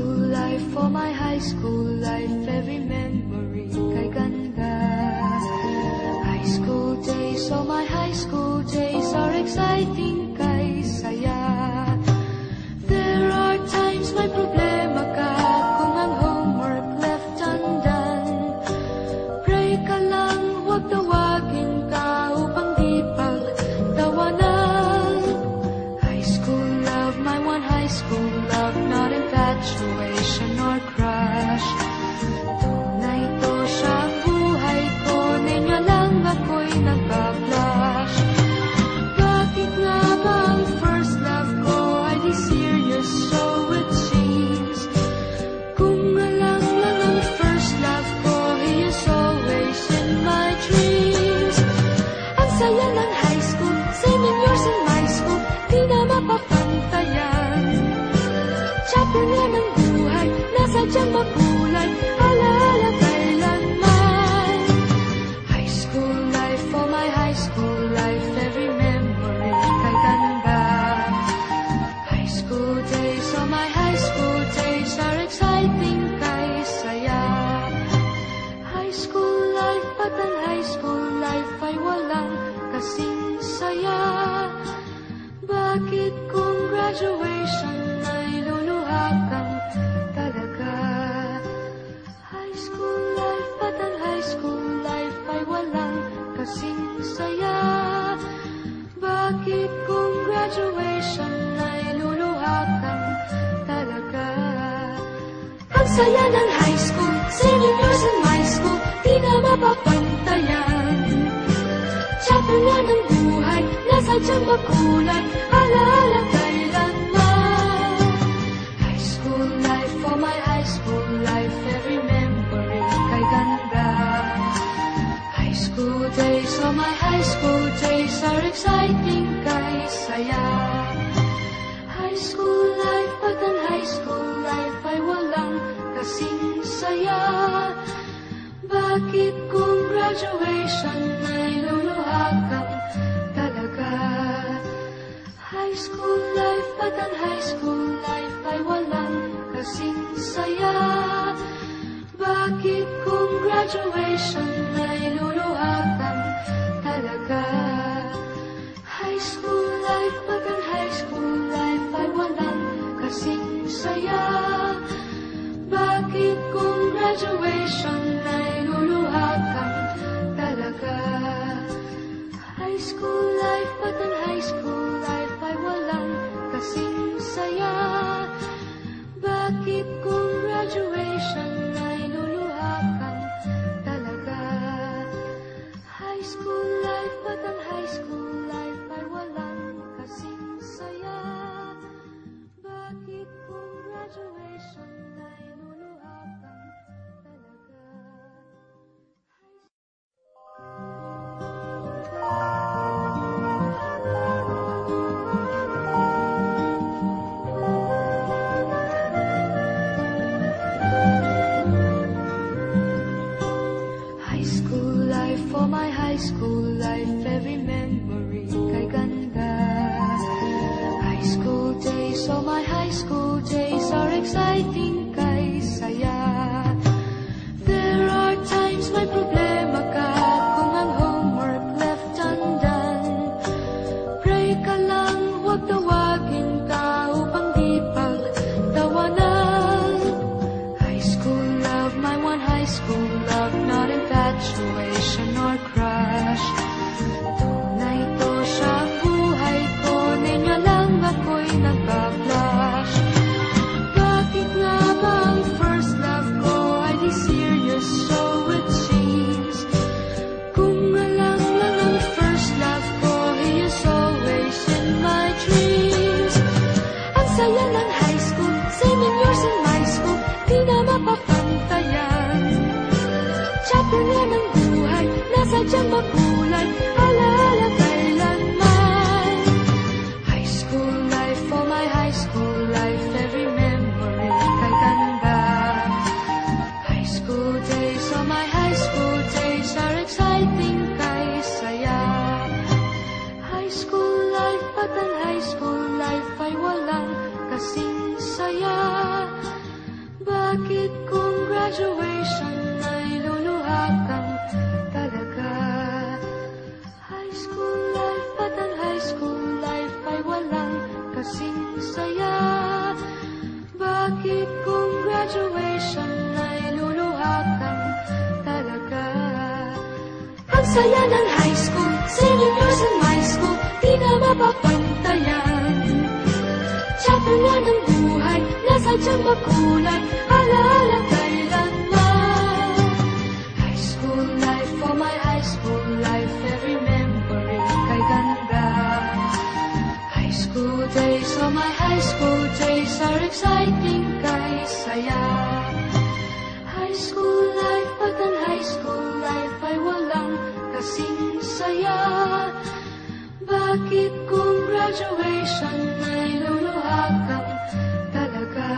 school life, for my high school life, every memory kay ganda. High school days, oh my high school days are exciting kay saya. There are times may problema ka kung ang homework left undone. Pray ka lang, huwag tawagin ka upang di pagtawanan. High school love, my one high school love, not infatuation or crush. Tunay to siyang buhay ko, niya lang ako'y nagpa-blush. Bakit nga ba ang first love ko ay di serious, so it seems? Kung alam lang ang first love ko, he is always in my dreams. Ang saya ng high school, 7 years in my school, di na mapapantayan. Chapter nga ng buhay, nasa dyan makulay, alaala kailanman. High school life, for my high school life, every memory kay ganda. High school days, oh my high school days are exciting kay saya. High school life, but ang high school life ay walang kasing saya. Bakit kung graduation ay luluha kang talaga? High school life, but ang high school life ay walang kasing saya. Bakit kung graduation ay luluha kang talaga? Ang saya ng high school, 7 years in my school, di na mapapantayan. Chapter nga ng buhay, nasa dyan makulay, alaala kailanman. High school life, for my high school life, every memory kay ganda. High school days, oh my high school days are exciting kay saya. High school life, but ang high school life ay walang kasing saya. Bakit kung graduation ay luluha kang talaga? High school life, but ang high school life ay walang kasing saya. Bakit kung graduation ay luluha kang talaga? High school life, but ang high school life ay walang kasing saya. Bakit kung graduation ay luluha kang talaga? High school life, but ang high school life ay walang kasing saya. Bakit kung graduation ay luluha kang talaga? High school life, but ang high school life ay walang kasing saya. Bakit kung graduation ay luluha kang talaga? Bakit kung graduation ay luluha kang talaga? High school life, at ang high school life ay walang kasing saya. Bakit kung graduation ay luluha kang talaga? Ang saya ng high school, senior years in my school, di na mapapantayan. Chapter nga ng buhay, nasadyang makulay, alaala kailanman. High school life, for my high school life, every memory kay ganda. High school days, oh my high school days are exciting kay saya. High school life, at ang high school life ay walang kasing saya. Bakit kung graduation ay luluha kang talaga?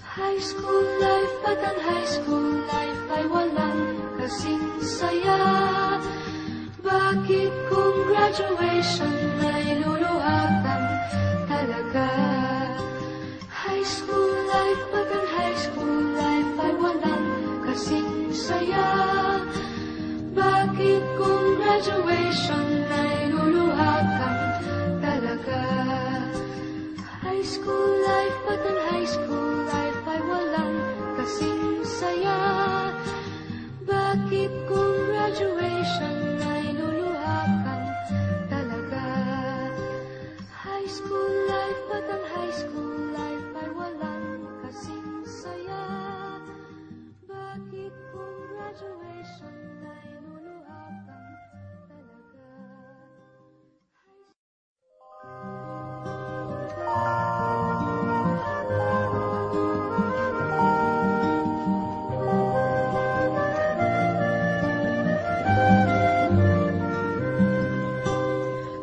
High school life, at ang high school life ay walang kasing saya. Bakit kung graduation ay luluha kang talaga? High school life, at ang high school life ay walang kasing saya. Bakit kung graduation ay luluha kang talaga? High school life, at ang high school life ay walang kasing saya. Bakit kung graduation ay luluha kang talaga? High school life, at ang high school life ay walang kasing saya. Bakit kung graduation ay luluha kang talaga?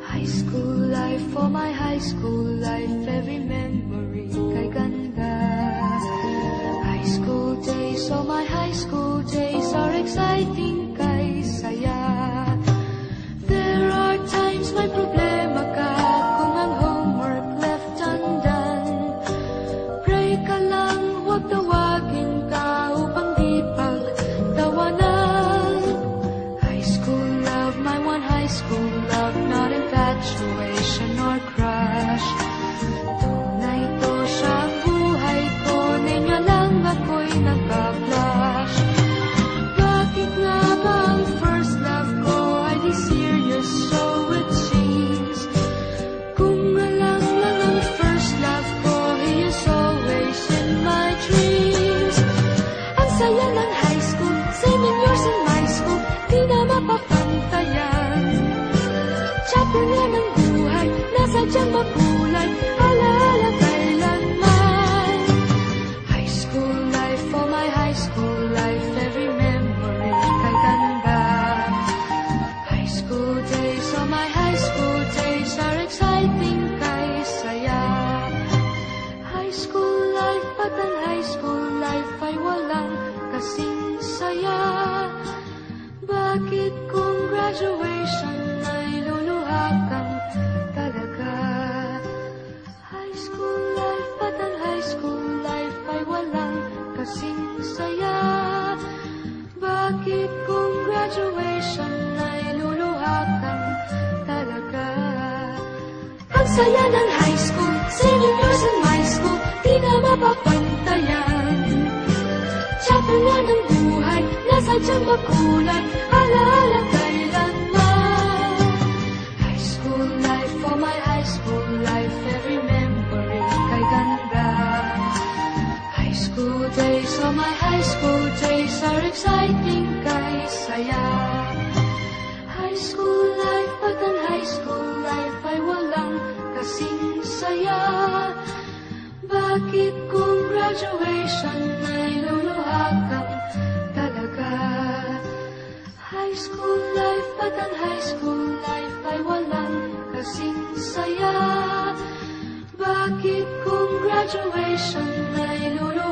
High school life, for my high school life, every memory kay ganda. High school days, oh my high school days are exciting kay saya. There are times may problema ka kung ang homework left undone. Pray ka lang, huwag tawagin ka upang di pagtawanan. High school love, my one high school love, not infatuation or crush. Tunay to siyang buhay ko, niya lang ako'y nagka-blush. Bakit nga ba ang first love ko ay di serious, so it seems? Kung alam lang ang first love ko, he is always in my dreams. Ang saya ng high school, senior years in my school, di na mapapantayan. Chapter nga ng buhay, nasadyang makulay, alaala kailanman. High school life, for my high school life, every memory kay ganda. High school days, oh my high school days are exciting kay saya. High school life, at ang high school life ay walang kasing saya. Bakit kung graduation ay luluha kang talaga? High school life, at ang high school life ay walang kasing saya. Bakit kung graduation ay luluha kang talaga? Ang saya ng high school, senior years in my school, di na mapapantayan. Chapter nga ng buhay, nasadyang makulay, alaala kailanman. High school life, for my high school life, every memory kay ganda. High school days, oh my high school days are exciting kay saya. High school life, at ang high school life ay walang kasing saya. Bakit kung graduation ay luluha kang talaga? High school life, at ang high school life ay walang kasing saya. Bakit kung graduation ay luluha